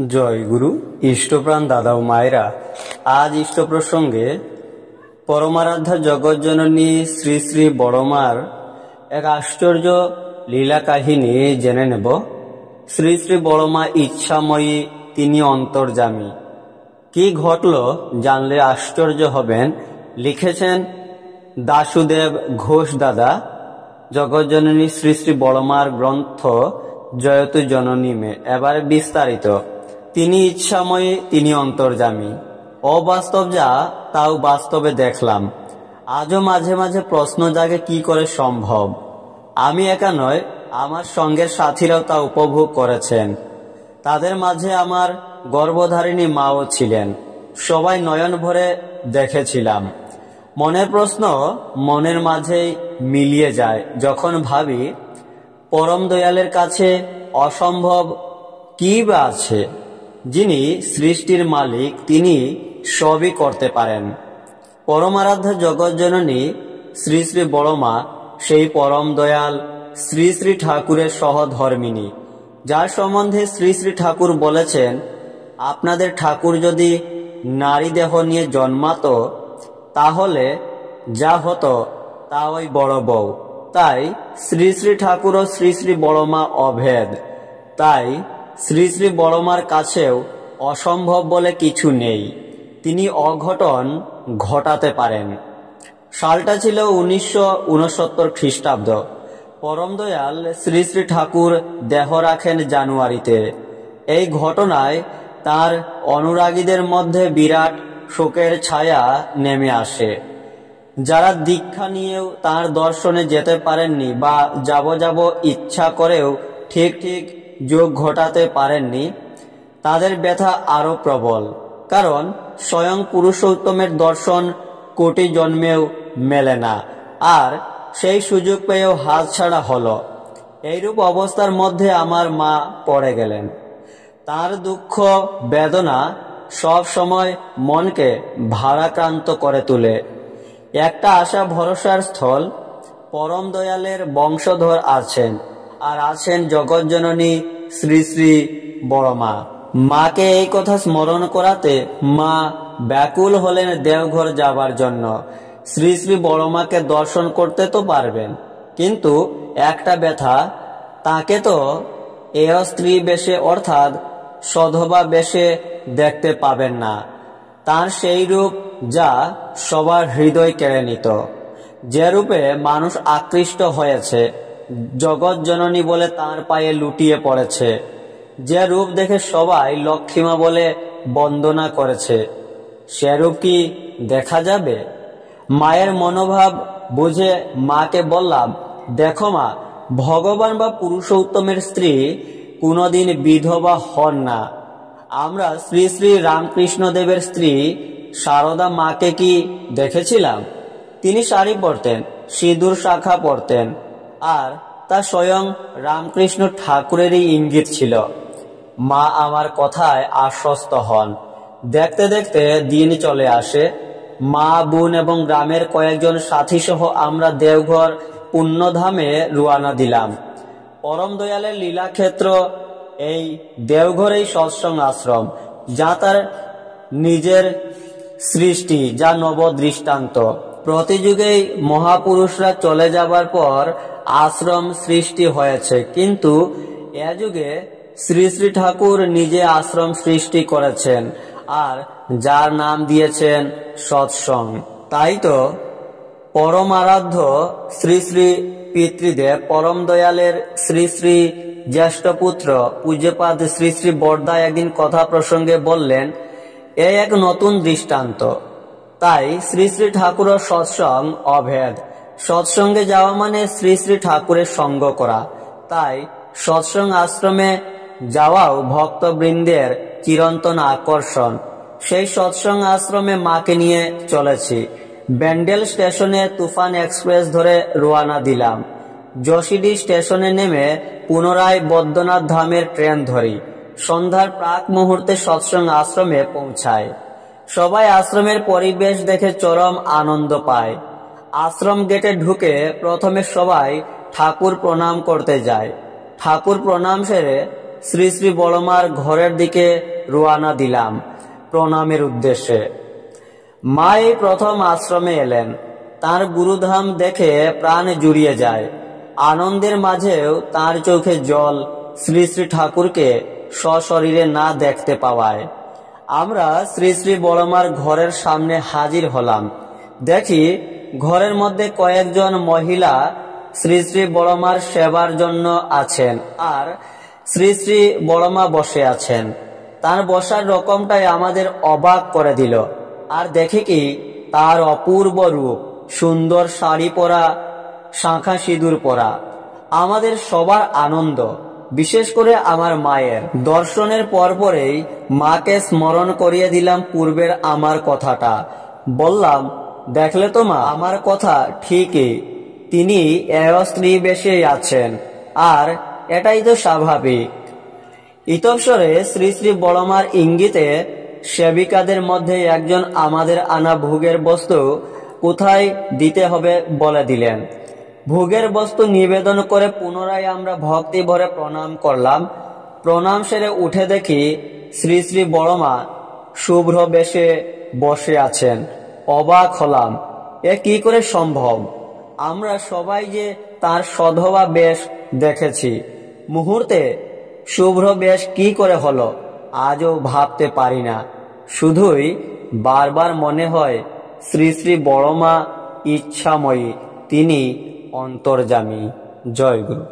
জয় গুরু। ইষ্টপ্রাণ দাদা ও মায়েরা, আজ ইষ্ট প্রসঙ্গে পরমারাধ্যা জগৎজননী শ্রী শ্রী বড়মার এক আশ্চর্য লীলা কাহিনী জেনে নেব। শ্রী শ্রী বড়মা ইচ্ছাময়ী, তিনি অন্তর্যামী। কি ঘটল জানলে আশ্চর্য হবেন। লিখেছেন দাশুদেব ঘোষ দাদা, জগৎজননী শ্রী শ্রী বড়মার গ্রন্থ জয়তু জননী মে। এবারে বিস্তারিত। তিনি ইচ্ছাময়ী, তিনি অন্তর্যামী। অবাস্তব যা, তাও বাস্তবে দেখলাম। আজও মাঝে মাঝে প্রশ্ন জাগে, কি করে সম্ভব? আমি একা নয়, আমার সঙ্গের সাথীরাও তা উপভোগ করেছেন। তাদের মাঝে আমার গর্ভধারিণী মাও ছিলেন। সবাই নয়ন ভরে দেখেছিলাম। মনের প্রশ্ন মনের মাঝেই মিলিয়ে যায় যখন ভাবি, পরম দয়ালের কাছে অসম্ভব কি বা আছে? যিনি সৃষ্টির মালিক, তিনি সবই করতে পারেন। পরমারাধ্যা জগৎজননী শ্রী শ্রী বড়মা সেই পরম দয়াল শ্রী শ্রী ঠাকুরের সহধর্মিণী, যার সম্বন্ধে শ্রী শ্রী ঠাকুর বলেছেন, আপনাদের ঠাকুর যদি নারী দেহ নিয়ে জন্মাতো তাহলে যা হতো তা ওই বড় বউ। তাই শ্রী শ্রী ঠাকুর ও শ্রী শ্রী বড়মা অভেদ। তাই শ্রী শ্রী বড়মার কাছেও অসম্ভব বলে কিছু নেই। তিনি অঘটন ঘটাতে পারেন। সালটা ছিল 1969 খ্রিস্টাব্দ। পরম দয়াল শ্রী শ্রী ঠাকুর দেহ রাখেন জানুয়ারিতে। এই ঘটনায় তার অনুরাগীদের মধ্যে বিরাট শোকের ছায়া নেমে আসে। যারা দীক্ষা নিয়েও তার দর্শনে যেতে পারেননি বা যাব ইচ্ছা করেও ঠিক যোগ ঘটাতে পারেননি, তাদের ব্যথা আরো প্রবল। কারণ স্বয়ং পুরুষোত্তমের দর্শন কোটি জন্মেও মেলে না, আর সেই সুযোগ পেয়েও হাতছাড়া হলো। এইরূপ অবস্থার মধ্যে আমার মা পড়ে গেলেন। তার দুঃখ বেদনা সব সময় মনকে ভারাক্রান্ত করে তোলে। একটা আশা ভরসার স্থল পরম দয়ালের বংশধর আছেন, আর আছেন জগৎজননী শ্রী শ্রী বড়মা। মাকে এই কথা স্মরণ করাতে মা ব্যাকুল হলেন দেওঘর যাবার জন্য। শ্রী শ্রী বড়মাকে দর্শন করতে তো পারবেন, কিন্তু একটা ব্যথা, তাকে তো এ স্ত্রী বেশে অর্থাৎ সধবা বেশে দেখতে পাবেন না। তার সেই রূপ যা সবার হৃদয় কেড়ে নিত, যে রূপে মানুষ আকৃষ্ট হয়েছে, জগৎ জননী বলে তার পায়ে লুটিয়ে পড়েছে, যে রূপ দেখে সবাই লক্ষ্মীমা বলে বন্দনা করেছে, সে রূপ কি দেখা যাবে? মায়ের মনোভাব বুঝে মাকে বললাম, দেখো মা, ভগবান বা পুরুষোত্তমের স্ত্রী কোনোদিন বিধবা হন না। আমরা শ্রী শ্রী রামকৃষ্ণ দেবের স্ত্রী সারদা মাকে কি দেখেছিলাম? তিনি শাড়ি পরতেন, সিঁদুর শাখা পরতেন, আর তা স্বয়ং রামকৃষ্ণ ঠাকুরেরই ইঙ্গিত ছিল। মা আমার কথায় আশ্বস্ত হন। দেখতে দেখতে দিন চলে আসে। মা, বোন এবং গ্রামের কয়েকজন সাথী সহ আমরা দেওঘর পুণ্যধামে রওনা দিলাম। পরম দয়ালের লীলাক্ষেত্র এই দেওঘরেই সৎসঙ্গ আশ্রম, যা তার নিজের সৃষ্টি, যা নব দৃষ্টান্ত। প্রতিযুগেই মহাপুরুষরা চলে যাবার পর আশ্রম সৃষ্টি হয়েছে, কিন্তু এ যুগে শ্রী শ্রী ঠাকুর নিজে আশ্রম সৃষ্টি করেছেন, আর যার নাম দিয়েছেন সৎসঙ্গ। তাই তো পরম আরাধ্য শ্রী শ্রী পিতৃদেব পরম দয়ালের শ্রী শ্রী জ্যেষ্ঠ পুত্র পূজ্যপাদ শ্রী শ্রী বরদা একদিন কথা প্রসঙ্গে বললেন, এ এক নতুন দৃষ্টান্ত। তাই শ্রী শ্রী ঠাকুরের সৎসঙ্গ অভেদ। সৎসঙ্গে যাওয়া মানে শ্রী শ্রী ঠাকুরের সঙ্গ করা। তাই সৎসঙ্গ আশ্রমে যাওয়াও ভক্তবৃন্দের চিরন্তন আকর্ষণ। সেই সৎসঙ্গ আশ্রমে মাকে নিয়ে চলেছি। ব্যান্ডেল স্টেশনে তুফান এক্সপ্রেস ধরে রওনা দিলাম। যশিডি স্টেশনে নেমে পুনরায় বদ্রনাথ ধামের ট্রেন ধরি। সন্ধ্যার প্রাক মুহূর্তে সৎসঙ্গ আশ্রমে পৌঁছায়। সবাই আশ্রমের পরিবেশ দেখে চরম আনন্দ পায়। আশ্রম গেটে ঢুকে প্রথমে সবাই ঠাকুর প্রণাম করতে যায়। ঠাকুর প্রণাম সেরে শ্রী শ্রী বড়মার ঘরের দিকে রওনা দিলাম প্রণামের উদ্দেশ্যে। মা এই প্রথম আশ্রমে এলেন। তার গুরুধাম দেখে প্রাণ জুড়িয়ে যায়। আনন্দের মাঝেও তার চোখে জল শ্রী শ্রী ঠাকুরকে সশরীরে না দেখতে পাওয়ায়। আমরা শ্রী শ্রী বড়মার ঘরের সামনে হাজির হলাম। দেখি ঘরের মধ্যে কয়েকজন মহিলা শ্রী শ্রী বড়মার সেবার জন্য আছেন, আর শ্রী শ্রী বড়মা বসে আছেন। তার বসার রকমটাই আমাদের অবাক করে দিল। আর দেখি কি তার অপূর্ব রূপ, সুন্দর শাড়ি পরা, শাঁখা সিঁদুর পরা। আমাদের সবার আনন্দ, বিশেষ করে আমার মায়ের। দর্শনের পরপরেই মাকে স্মরণ করিয়ে দিলাম পূর্বের আমার কথাটা। বললাম, দেখলে তো মা, আমার কথা ঠিকই, তিনি স্ত্রী বেশেই আছেন, আর এটাই তো স্বাভাবিক। ইতঃপরে শ্রী শ্রী বড়মার ইঙ্গিতে সেবিকাদের মধ্যে একজন আমাদের আনা ভোগের বস্তু কোথায় দিতে হবে বলে দিলেন। ভোগের বস্তু নিবেদন করে পুনরায় আমরা ভক্তি ভরে প্রণাম করলাম। প্রণাম সেরে উঠে দেখি শ্রী শ্রী বড়মা শুভ্র বেশে বসে আছেন। অবাক হলাম, এ কি করে সম্ভব? আমরা সবাই যে তার সধবা বেশ দেখেছি, মুহূর্তে শুভ্র বেশ কি করে হলো আজও ভাবতে পারি না। শুধুই বারবার মনে হয় শ্রী শ্রী বড়মা ইচ্ছাময়ী, তিনি অন্তর্যামী। জয় গুরু।